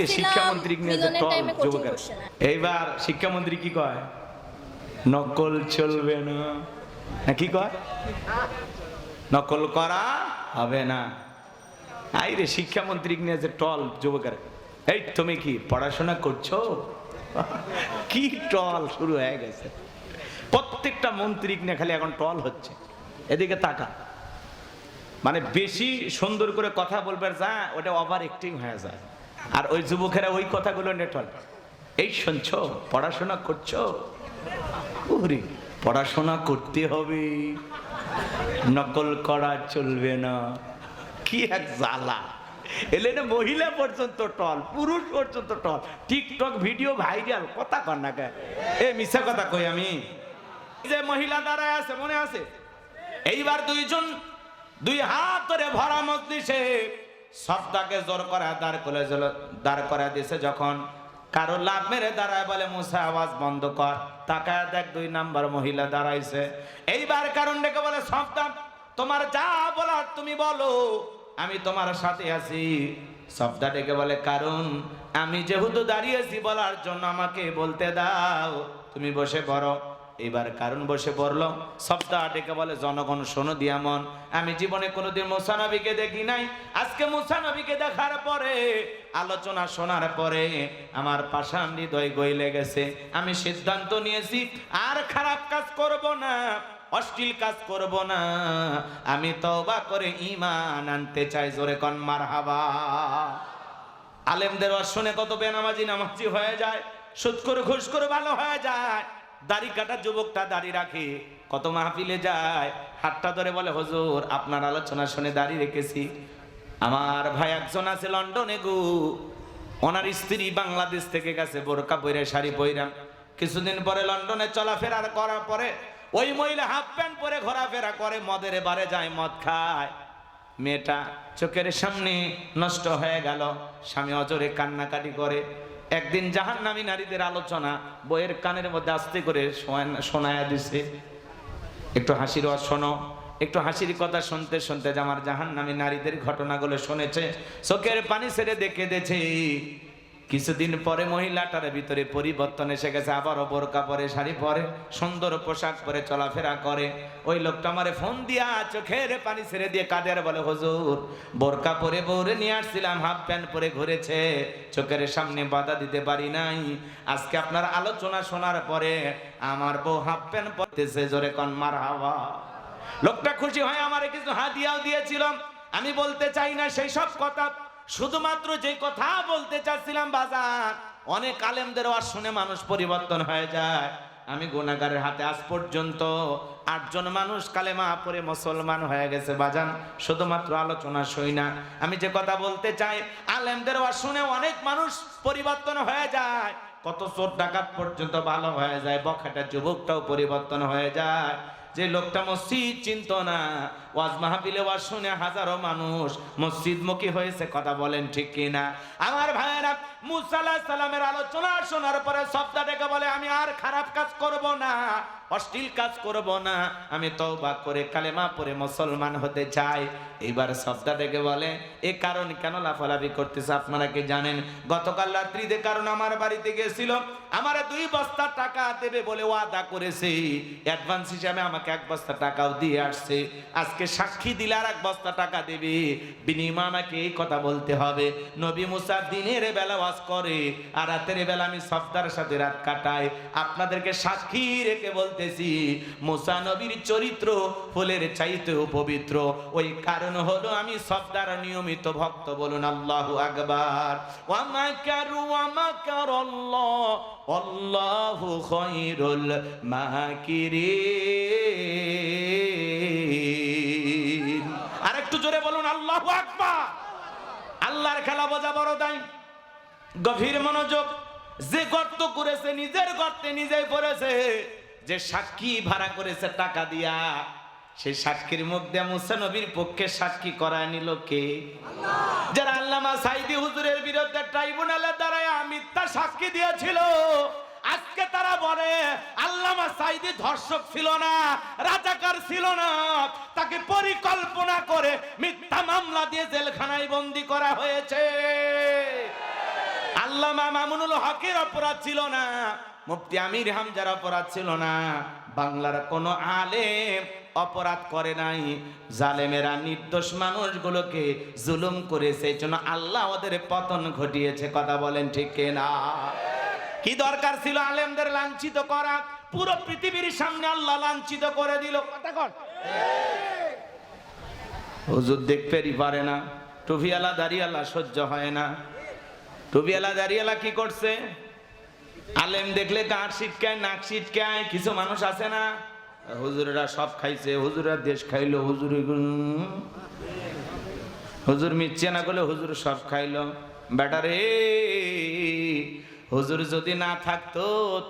রে শিক্ষামন্ত্রী নিয়ে যে টল যুবকের। এইবার শিক্ষামন্ত্রী কি কয়, নকল চলবে না, কি কয়, নকল করা হবে না। আই রে শিক্ষামন্ত্রী নিয়ে যে টল যুবকের। এই তুমি কি পড়াশোনা করছো? কি টল শুরু হয়ে গেছে, প্রত্যেকটা মন্ত্রী নিয়ে খালি এখন টল হচ্ছে। এদিকে তাকা, মানে বেশি সুন্দর করে কথা বলবে যা, ওটা ওভার অ্যাক্টিং হয়ে যায়। আর ওই যুবকেরা ওই কথাগুলো নেটল। এই শুনছো, পড়াশোনা করছো? ওরে পড়াশোনা করতে হবে, নকল করা চলবে না। কি এক জ্বালা! এলে না মহিলা পর্যন্ত টল, পুরুষ পর্যন্ত টল। টিকটক ভিডিও ভাইরাল, কথা কর না কে? এ মিথ্যা কথা কই আমি? যে মহিলা দাঁড়ায় আছে মনে আছে? এইবার দুই হাত ধরে ভরা মজলিসে সবটাকে জোর করে দাঁড় করে দিয়েছে। যখন কারো লাভ মেরে দাঁড়ায় বলে মুসা আওয়াজ বন্ধ কর, তাকায় দেখ 2 নাম্বার মহিলা দাঁড়াইছে। এইবার কারণ ডেকে বলে সবটা তোমার যা বলার তুমি বলো, আমি তোমার সাথে আছি। সবটা ডেকে বলে কারণ আমি যেহেতু দাঁড়িয়েছি বলার জন্য আমাকে বলতে দাও, তুমি বসে পড়ো। এবার কারণ বসে পড়লো। সবটা ডেকে বলে জনগণ শোনো দিয়া মন, আমি জীবনে কোনোদিন মুসা নবীকে দেখি নাই। আজকে মুসা নবীকে দেখার পরে, আলোচনা শোনার পরে আমার পাষাণ হৃদয় গইলে গেছে। আমি সিদ্ধান্ত নিয়েছি আর খারাপ কাজ করব না, অশ্লীল কাজ করব না। আমি তওবা করে ঈমান আনতে চাই। জোরে কোন মারহাবা। আলেমদের ওয়াজ শুনে কত বেনামাজি নামাজি হয়ে যায়, সুদখোর ঘুষখোর ভালো হয়ে যায়। দাড়ি কাটা যুবকটা দাড়ি রাখে, কত মাহফিলে যায়, হাতটা ধরে বলে হুজুর আপনার আলোচনা শুনে দাড়ি রেখেছি। আমার ভাই একজন আছে লন্ডনে গো, ওনার স্ত্রী বাংলাদেশ থেকে গেছে বোরকা পরে শাড়ি পইরা। কিছুদিন পরে লন্ডনে চলাফেরা করার পরে ওই মহিলা হাফ প্যান্ট পরে ঘোরাফেরা করে, মদের বারে যায়, মদ খায়। মেয়েটা চোখের সামনে নষ্ট হয়ে গেল, স্বামী অজরে কান্নাকাটি করে। একদিন জাহান্নামী নারীদের আলোচনা বইয়ের কানের মধ্যে আস্তে করে শোনায়া দিছে। একটু হাসির ওয়াজ শোনো। একটু হাসির কথা শুনতে শুনতে আমার জাহান্নামী নারীদের ঘটনাগুলো শুনেছে, চোখের পানি ছেড়ে দেখে দিয়েছে। কিছুদিন পরে মহিলাটার ভিতরে পরিবর্তন এসে গেছে, আবারও বোরকা পরে শাড়ি পরে সুন্দর পোশাক পরে চলাফেরা করে। ওই লোকটা আমারে ফোন দিয়া চোখের পানি ছেড়ে দিয়ে কাঁদে আর বলে হুজুর বোরকা পরে বউরে নিয়ে আসছিলাম, হাফ প্যান্ট পরে ঘুরেছে, চোখের সামনে বাধা দিতে পারি নাই। আজকে আপনার আলোচনা শোনার পরে আমার বউ হাফ প্যান্ট পরতেছে। জোরে কোন মারহাবা। লোকটা খুশি হয়, আমারে কিছু হাদিয়াও দিয়েছিল। আমি বলতে চাই না সেই সব কথা, শুধুমাত্র যে কথা বলতে চাচ্ছিলাম বাজার, অনেক আলেমদের ওয়াজ শুনে মানুষ পরিবর্তন হয়ে যায়। আমি গুনাহগারের হাতে আজ পর্যন্ত 8 জন মানুষ কালেমা পড়ে মুসলমান হয়ে গেছে বাজান, শুধুমাত্র আলোচনা শুই না। আমি যে কথা বলতে চাই, আলেমদের ওয়াজ শুনে অনেক মানুষ পরিবর্তন হয়ে যায়। কত চোর ডাকাত পর্যন্ত ভালো হয়ে যায়, বখাটা যুবকটাও পরিবর্তন হয়ে যায়। যে লোকটা মসজিদ চিনত না, ওয়াজ মাহফিলে ওয়াজ শুনে হাজারো মানুষ মসজিদমুখী হয়েছে। কথা বলেন ঠিক কিনা আমার ভাইয়েরা? মুসা আলাইহিস সালামের আলোচনা শোনার পরে সবটা ডেকে বলে আমি আর খারাপ কাজ করব না, অশ্লীল কাজ করব না, আমি তওবা করে কালেমা পড়ে মুসলমান হতে চাই। এইবার সবটা ডেকে বলে এ কারণ কেন লাফালাফি করতেছে আপনারা কি জানেন? গতকাল রাত্রিতে কারণ আমার বাড়িতে গেছিল, আমার 2 বস্তা টাকা দেবে বলে ওয়াদা করেছে, অ্যাডভান্স হিসাবে আমাকে 1 বস্তা টাকাও দিয়ে আসছে। আজকে সাক্ষী দিলে আর 1 বস্তা টাকা দেবে, বিনিময়ে আমাকে এই কথা বলতে হবে। নবী মুসা দিনের বেলা ওয়াজ করে আর রাতের বেলা আমি সফদার সাথে রাত কাটাই। আপনাদেরকে সাক্ষী রেখে বলতেছি মুসা নবীর চরিত্র ফুলের চাইতেও পবিত্র। ওই কারণ হলো আমি সফদার নিয়মিত ভক্ত। বলুন আল্লাহু আকবার। ওয়া মাকারু ওয়া মাকারাল্লাহ আল্লাহু খায়রুল মাকিরিন। আরেকটু জোরে বলুন আল্লাহু আকবার। আল্লাহর খেলা বোঝা বড় দায়, গভীর মনোযোগ। যে গর্ত করেছে নিজের গর্তে নিজেই পড়েছে, যে সাক্ষী ভাড়া করেছে টাকা দিয়া, সেই সাক্ষীর মুখ দিয়ে মুসা নবীর পক্ষে সাক্ষী করায় নিল কে? আল্লাহ। যারা আল্লামা সাইদি হুজুরের বিরুদ্ধে ট্রাইব্যুনালে দাঁড়ায় মিথ্যা সাক্ষী দিয়েছিল, আজকে তারা বলে আল্লামা সাইদি ধর্ষক ছিল না, রাজাকার ছিল না, তাকে পরিকল্পনা করে মিথ্যা মামলা দিয়ে জেলখানায় বন্দী করা হয়েছে। আল্লামা মামুনুল হকের অপরাধ ছিল না, মুফতি আমির হামজার অপরাধ ছিল না, বাংলার কোন আলেম অপরাধ করে নাই। জালেমেরা নির্দোষ মানুষগুলোকে জুলুম করেছে, এই জন্য আল্লাহ ওদের পতন ঘটিয়েছে। কথা বলেন ঠিক কিনা? কি দরকার ছিল আলেমদের লাঞ্ছিত করা? পুরো পৃথিবীর সামনে আল্লাহ লাঞ্ছিত করে দিল। কথা কর, হুজুর দেখতেই পারে না, টুপিওয়ালা দাড়িওয়ালা সহ্য হয় না। টুপিওয়ালা দাড়িওয়ালা কি করছে? আলেম দেখলে কাঠ ছিটকায়, নাক ছিটকায়। কিছু মানুষ আছে না, হুজুরেরা সব খাইছে, হুজুরের দেশ খাইলো, হুজুর মিথ্যে না করলে হুজুর সব খাইলো। বেটারে, হুজুর যদি না থাকতো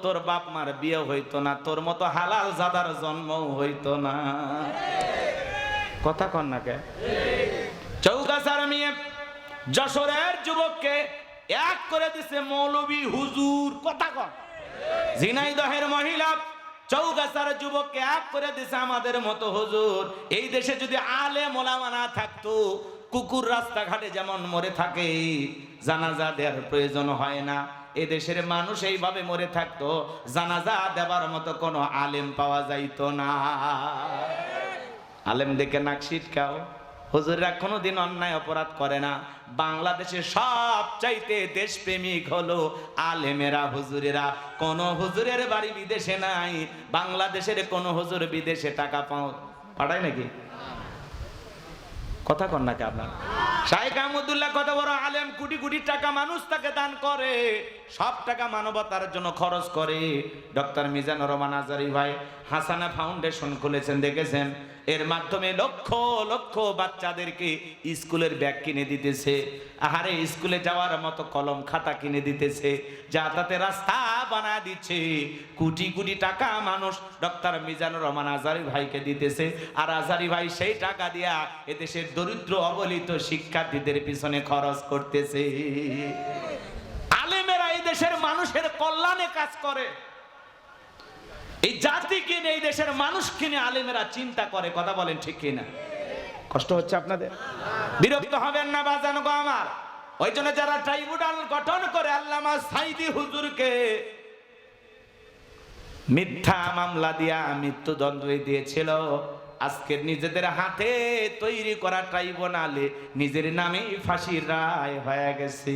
তোর বাপ মার বিয়ে হইতো না, তোর মতো হালাল জাদার জন্ম হইতো না। কথা কন না কে? চৌগাছার মেয়ে যশোরের যুবককে এক করে দিছে মৌলবী হুজুর। কথা কন। ঝিনাইদহের মহিলা চৌগাছার যুবককে এক করে দিছে আমাদের মতো হুজুর। এই দেশে যদি আলেম ওলামা না থাকতো, কুকুর রাস্তাঘাটে যেমন মরে থাকে, জানাজা দেওয়ার প্রয়োজন হয় না। এই দেশের মানুষ এইভাবে মরে থাকতো, জানাজা দেবার মতো কোনো আলেম পাওয়া যাইতো না। আলেম দেখে নাক ছিটকাও। হুজুররা কোনোদিন অন্যায় অপরাধ করে না। বাংলাদেশের সব চাইতে দেশপ্রেমিক হলো আলেমেরা, হুজুরেরা। কোন হুজুরের বাড়ি বিদেশে নাই, বাংলাদেশের কোন হুজুর বিদেশে টাকা পাঠায় নাকি? কথা কন নাকি আপনার? শাইখ আহমদুল্লাহ কত বড় আলেম, কোটি কোটি টাকা মানুষ তাকে দান করে, সব টাকা মানবতার জন্য খরচ করে। ডক্টর মিজানুর রহমান আজারি ভাই হাসানা ফাউন্ডেশন খুলেছেন, দেখেছেন? এর মাধ্যমে লক্ষ লক্ষ বাচ্চাদেরকে স্কুলের ব্যাগ কিনে দিতেছে, আহারে স্কুলে যাওয়ার মতো কলম খাতা কিনে দিতেছে, যাতায়াতে রাস্তা বানা দিচ্ছে। কোটি কোটি টাকা মানুষ ডক্টর মিজানুর রহমান আজারি ভাইকে দিতেছে, আর আজারি ভাই সেই টাকা দিয়া এদেশের দরিদ্র অবহেলিত শিক্ষার্থীদের পিছনে খরচ করতেছে। আলেমেরা এই দেশের মানুষের কল্যাণে কাজ করে, এই জাতিকে নিয়ে, এই দেশের মানুষকে নিয়ে আলেমেরা চিন্তা করে। কথা বলেন ঠিক কিনা? কষ্ট হচ্ছে আপনাদের? বিরক্ত হবেন না বাজান গো আমার। ওই জন্য যারা ট্রাইব্যুনাল গঠন করে আল্লামা সাইদি হুজুরকে মিথ্যা মামলা দিয়া মৃত্যুদণ্ড দিয়েছিল, আজকে নিজেদের হাতে তৈরি করা ট্রাইব্যুনালে নিজের নামে ফাঁসির রায় হয়ে গেছে।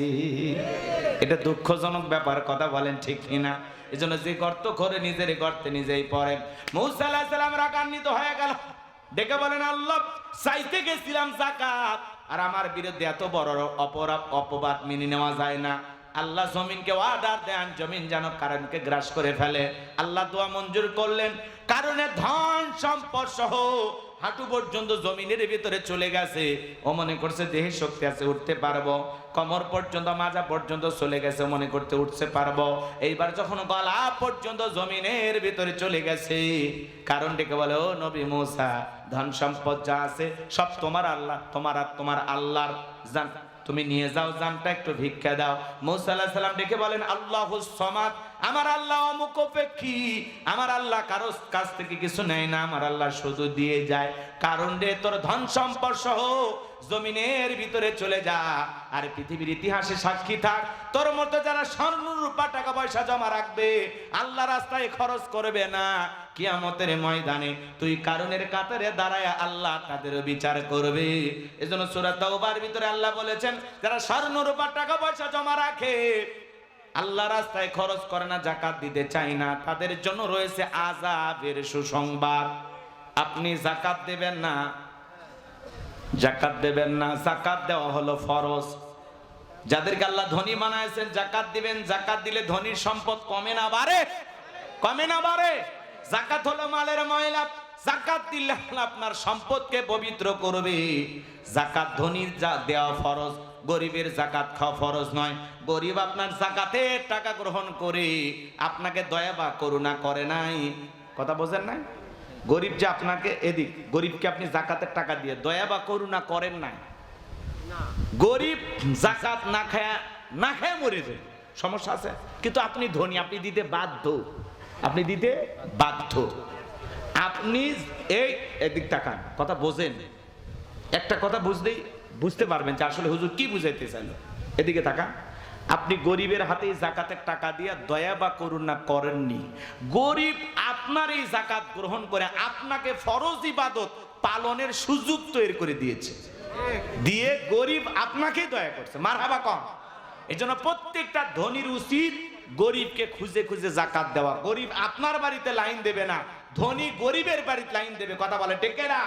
এটা দুঃখজনক ব্যাপার। কথা বলেন ঠিক কিনা? এজন্য যে গর্ত করে নিজের গর্তে নিজেই পড়ে। মুসা আলাইহিস সালাম রাগান্বিত হয়ে গেল, ডেকে বলেন, আল্লাহ, চাইতে গেছিলাম যাকাত, আর আমার বিরুদ্ধে এত বড় অপবাদ মেনে নেওয়া যায় না। আল্লাহ জমিনকে অর্ডার দেন, জমিন যেন কারণকে গ্রাস করে ফেলে। আল্লাহ দোয়া মঞ্জুর করলেন, কারণে ধন সম্পদ সহ হাঁটু পর্যন্ত জমিনের ভিতরে চলে গেছে। ও মনে করছে দেহে শক্তি আছে, উঠতে পারবো। কোমর পর্যন্ত, মাজা পর্যন্ত চলে গেছে, মনে করতে উঠতে পারবো। এইবার যখন গলা পর্যন্ত জমিনের ভিতরে চলে গেছে, কারণ ডেকে বলে, ও নবী মুসা, ধন সম্পদ যা আছে সব তোমার আল্লাহ, তোমার আল্লাহর জান, তুমি নিয়ে যাও, জানটা একটু ভিক্ষা দাও। মুসা আলাইহিস সালাম ডেকে বলেন, আল্লাহুস সামাদ, আমার আল্লাহ অমুখপেক্ষী, আমার আল্লাহ কারো কাছ থেকে কিছু নেয় না, আমার আল্লাহ শুধু দিয়ে যায়। কারণ রে তোর ধন সম্পদ সহ জমিনের ভিতরে চলে যা, আর পৃথিবীর ইতিহাসে সাক্ষী থাক, তোর মতো যারা স্বর্ণ রূপা টাকা পয়সা জমা রাখবে, আল্লাহ রাস্তায় খরচ করবে না, কিয়ামতের ময়দানে তুই কারণের কাতারে দাঁড়ায় আল্লাহ তাদের বিচার করবে। এজন্য সূরা তাওবার ভিতরে আল্লাহ বলেছেন, যারা স্বর্ণ রূপা টাকা পয়সা জমা রাখে, আল্লাহ রাস্তায় খরচ করে না, যাকাত দিতে চায় না, তাদের জন্য রয়েছে আযাবের সুসংবাদ। আপনি যাকাত দেবেন না, যাকাত দেবেন না, যাকাত দেওয়া হলো ফরজ। যাদেরকে আল্লাহ ধনী বানাইছেন যাকাত দিবেন। যাকাত দিলে ধনীর সম্পদ কমে না বাড়ে? কমে না বাড়ে? যাকাত হলো মালের ময়লা, যাকাত দিলে আপনার সম্পদকে পবিত্র করবে। যাকাত ধনীর দেওয়া ফরজ, গরিবের যাকাত খাওয়া ফরজ নয়। গরিব আপনার যাকাতের টাকা গ্রহণ করে আপনাকে দয়া বা করুণা করে নাই। কথা বোঝেন নাই? গরিব যে আপনাকে, এদিক গরিবকে আপনি যাকাতের টাকা দিয়ে দয়া বা করুণা করেন নাই। গরিব যাকাত না খায় মরে যায়, সমস্যা আছে। কিন্তু আপনি ধনী, আপনি দিতে বাধ্য, আপনি দিতে বাধ্য। আপনি এই এদিক তাকান, কথা বোঝেন। একটা কথা বুঝতে পারবেন যে আসলে হুজুর কি বুঝাইতে চাইল। এদিকে তাকান, আপনি গরিবের হাতে জাকাতের টাকা দিয়ে দয়া বা করুণা করেননি। গরিব আপনার এই জাকাত গ্রহণ করে আপনাকে ফরজ ইবাদত পালনের সুযোগ তৈরি করে দিয়েছে, দিয়ে গরিব আপনাকে দয়া করছে। মারহাবা কম। এই জন্য প্রত্যেকটা ধনীর উচিত গরিবকে খুঁজে খুঁজে জাকাত দেওয়া। গরিব আপনার বাড়িতে লাইন দেবে না, ধনী গরিবের বাড়িতে লাইন দেবে। কথা বলে ঠিক না?